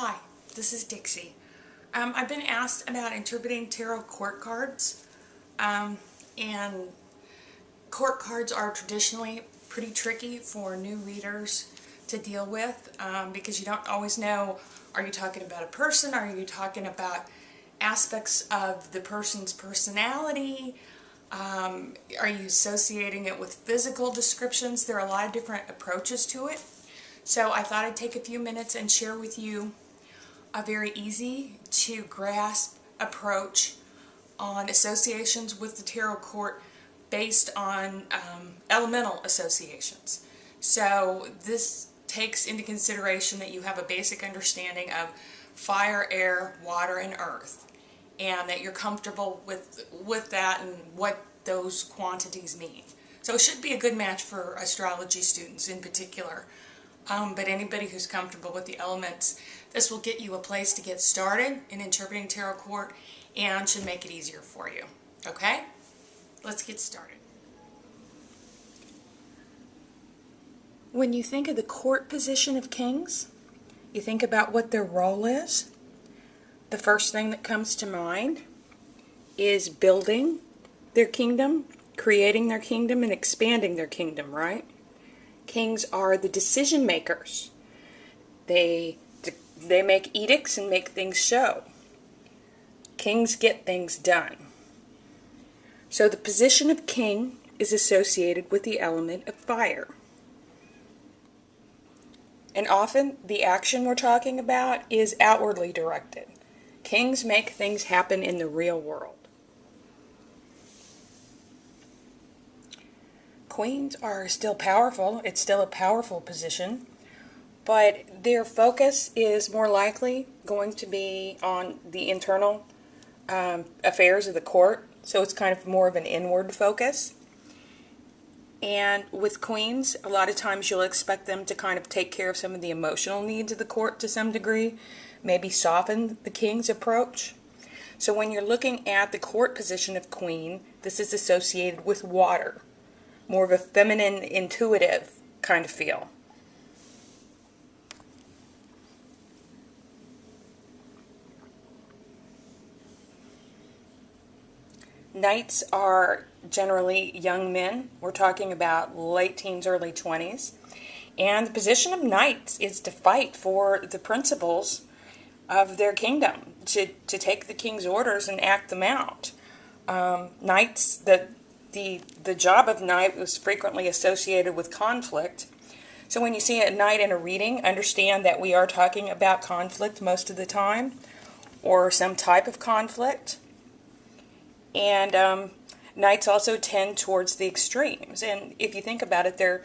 Hi, this is Dixie. I've been asked about interpreting tarot court cards, and court cards are traditionally pretty tricky for new readers to deal with because you don't always know, are you talking about a person, are you talking about aspects of the person's personality, are you associating it with physical descriptions? There are a lot of different approaches to it. So I thought I'd take a few minutes and share with you a very easy to grasp approach on associations with the tarot court based on elemental associations. So this takes into consideration that you have a basic understanding of fire, air, water, and earth, and that you're comfortable with that and what those quantities mean. So it should be a good match for astrology students in particular. But anybody who's comfortable with the elements, this will get you a place to get started in interpreting tarot court and should make it easier for you. Okay? Let's get started. When you think of the court position of kings, you think about what their role is. The first thing that comes to mind is building their kingdom, creating their kingdom, and expanding their kingdom, right? Kings are the decision makers. They make edicts and make things show. Kings get things done. So the position of king is associated with the element of fire. And often the action we're talking about is outwardly directed. Kings make things happen in the real world. Queens are still powerful. It's still a powerful position, but their focus is more likely going to be on the internal affairs of the court, so it's kind of more of an inward focus. And with queens, a lot of times you'll expect them to kind of take care of some of the emotional needs of the court to some degree, maybe soften the king's approach. So when you're looking at the court position of queen, this is associated with water. More of a feminine, intuitive kind of feel. Knights are generally young men. We're talking about late teens, early 20s. And the position of knights is to fight for the principles of their kingdom, to take the king's orders and act them out. Knights, the job of knight was frequently associated with conflict. So when you see a knight in a reading, understand that we are talking about conflict most of the time, or some type of conflict. And knights also tend towards the extremes. And if you think about it, they're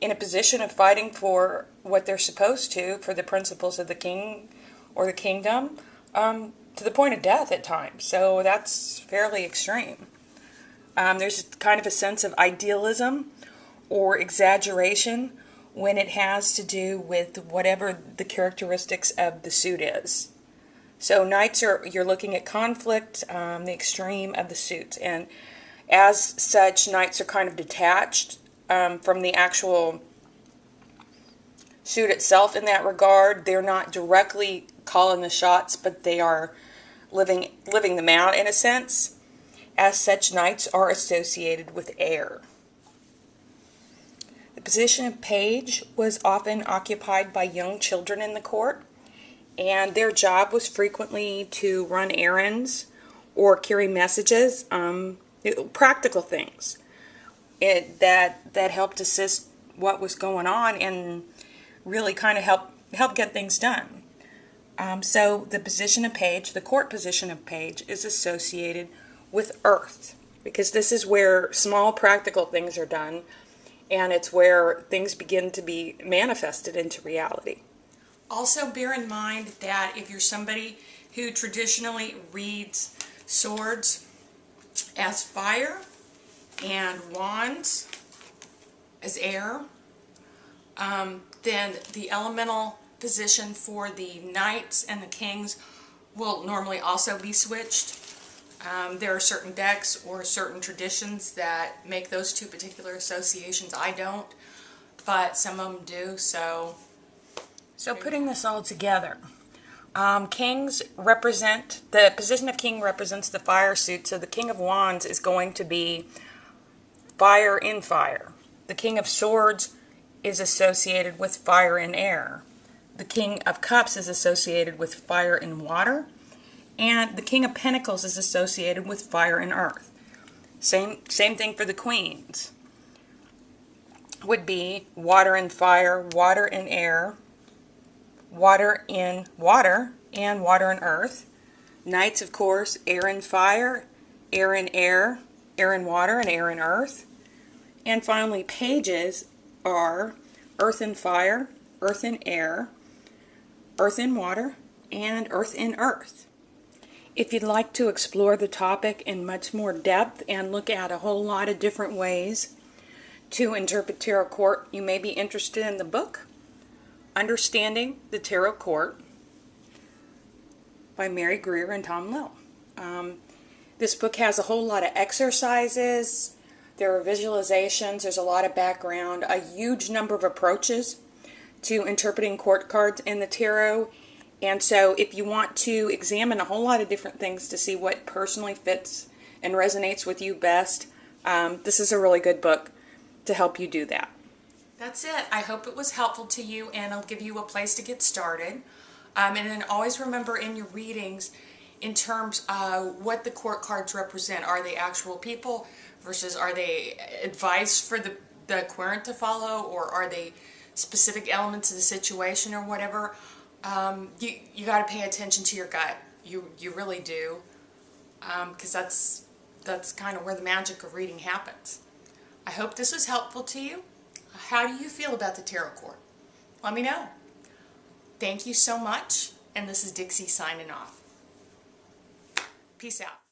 in a position of fighting for what they're supposed to, for the principles of the king or the kingdom, to the point of death at times. So that's fairly extreme. There's kind of a sense of idealism or exaggeration when it has to do with whatever the characteristics of the suit is. So knights you're looking at conflict, the extreme of the suits. And as such, knights are kind of detached from the actual suit itself in that regard. They're not directly calling the shots, but they are living them out in a sense. As such, knights are associated with air. The position of page was often occupied by young children in the court, and their job was frequently to run errands or carry messages, practical things that helped assist what was going on and really kind of help get things done. So the position of page, the court position of page, is associated with earth, because this is where small practical things are done, and it's where things begin to be manifested into reality. Also bear in mind that if you're somebody who traditionally reads swords as fire and wands as air, then the elemental position for the knights and the kings will normally also be switched. There are certain decks or certain traditions that make those two particular associations. I don't, but some of them do. So putting this all together, Kings represent, the position of king represents the fire suit, so the King of Wands is going to be fire in fire. The King of Swords is associated with fire and air. The King of Cups is associated with fire and water. And the King of Pentacles is associated with fire and earth. Same thing for the Queens. Would be water and fire, water and air, water in water, and water and earth. Knights, of course, air and fire, air and air, air and water, and air and earth. And finally, pages are earth and fire, earth and air, earth and water, and earth and earth. If you'd like to explore the topic in much more depth and look at a whole lot of different ways to interpret tarot court, you may be interested in the book Understanding the Tarot Court by Mary Greer and Tom Lill. This book has a whole lot of exercises, there are visualizations, there's a lot of background, a huge number of approaches to interpreting court cards in the tarot. And so if you want to examine a whole lot of different things to see what personally fits and resonates with you best, this is a really good book to help you do that. That's it. I hope it was helpful to you and it'll give you a place to get started. And then always remember in your readings, in terms of what the court cards represent, are they actual people versus are they advice for the querent to follow, or are they specific elements of the situation or whatever? You got to pay attention to your gut. You really do, because that's kind of where the magic of reading happens. I hope this was helpful to you. How do you feel about the tarot court? Let me know. Thank you so much, and this is Dixie signing off. Peace out.